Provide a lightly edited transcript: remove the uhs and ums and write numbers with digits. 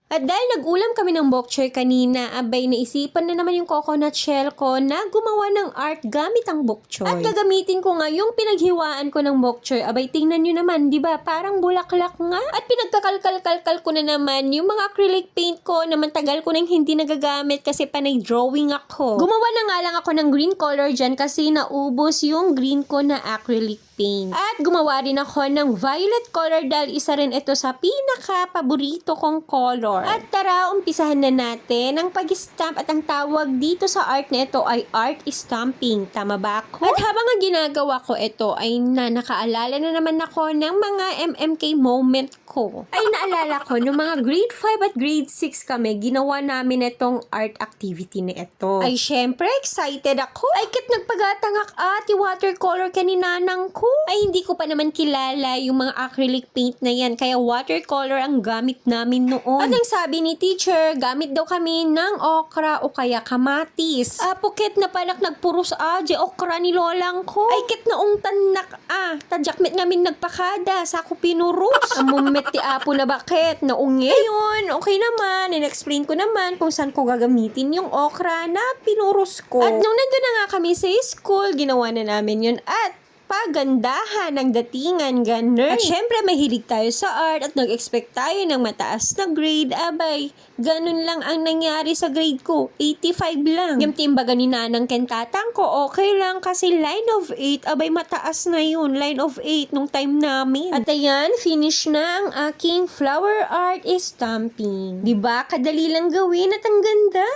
At dahil nag-ulam kami ng bok choy kanina, abay naisipan na naman yung coconut shell ko na gumawa ng art gamit ang bok choy. At gagamitin ko nga yung pinaghiwaan ko ng bok choy. Abay tingnan nyo naman, di ba? Parang bulaklak nga. At pinagkakalkal-kalkal ko na naman yung mga acrylic paint ko na tagal ko nang hindi nagagamit kasi panay drawing ako. Gumawa na nga lang ako ng green color dyan kasi naubos yung green ko na acrylic paint. At gumawa rin ako ng violet color dahil isa rin ito sa pinaka-paborito kong color. At tara, umpisahan na natin ang pag-stamp at ang tawag dito sa art na ito ay art stamping. Tama ba ako? At habang ang ginagawa ko ito ay nakaalala na naman ako ng mga MMK moment ko. Ay naalala ko, nung mga grade 5 at grade 6 kami, ginawa namin itong art activity na ito. Ay syempre, excited ako. Ay kit nagpagatangak yung watercolor kaninanang ko. Ay hindi ko pa naman kilala yung mga acrylic paint na yan, kaya watercolor ang gamit namin noon. At ang sabi ni teacher, gamit daw kami ng okra o kaya kamatis. Pukit na panak nagpuros di okra ni lolang ko. Ay kit naong tanak tadjakmet namin nagpakada sa ako pinurus. Amumet ti apo na bakit naungi. Ayun, okay naman. In-explain ko naman kung saan ko gagamitin yung okra na pinurus ko. At nung nandun na nga kami sa school, ginawa na namin yun at pagandahan ng datingan, ganun. At syempre, mahilig tayo sa art at nag-expect tayo ng mataas na grade. Abay, ganun lang ang nangyari sa grade ko. 85 lang. Yung timbaga ni nanang kentatang ko, okay lang kasi line of 8, abay mataas na yun. Line of 8 nung time namin. At ayan, finish na ang aking flower art stamping. Diba? Kadali lang gawin at ang ganda.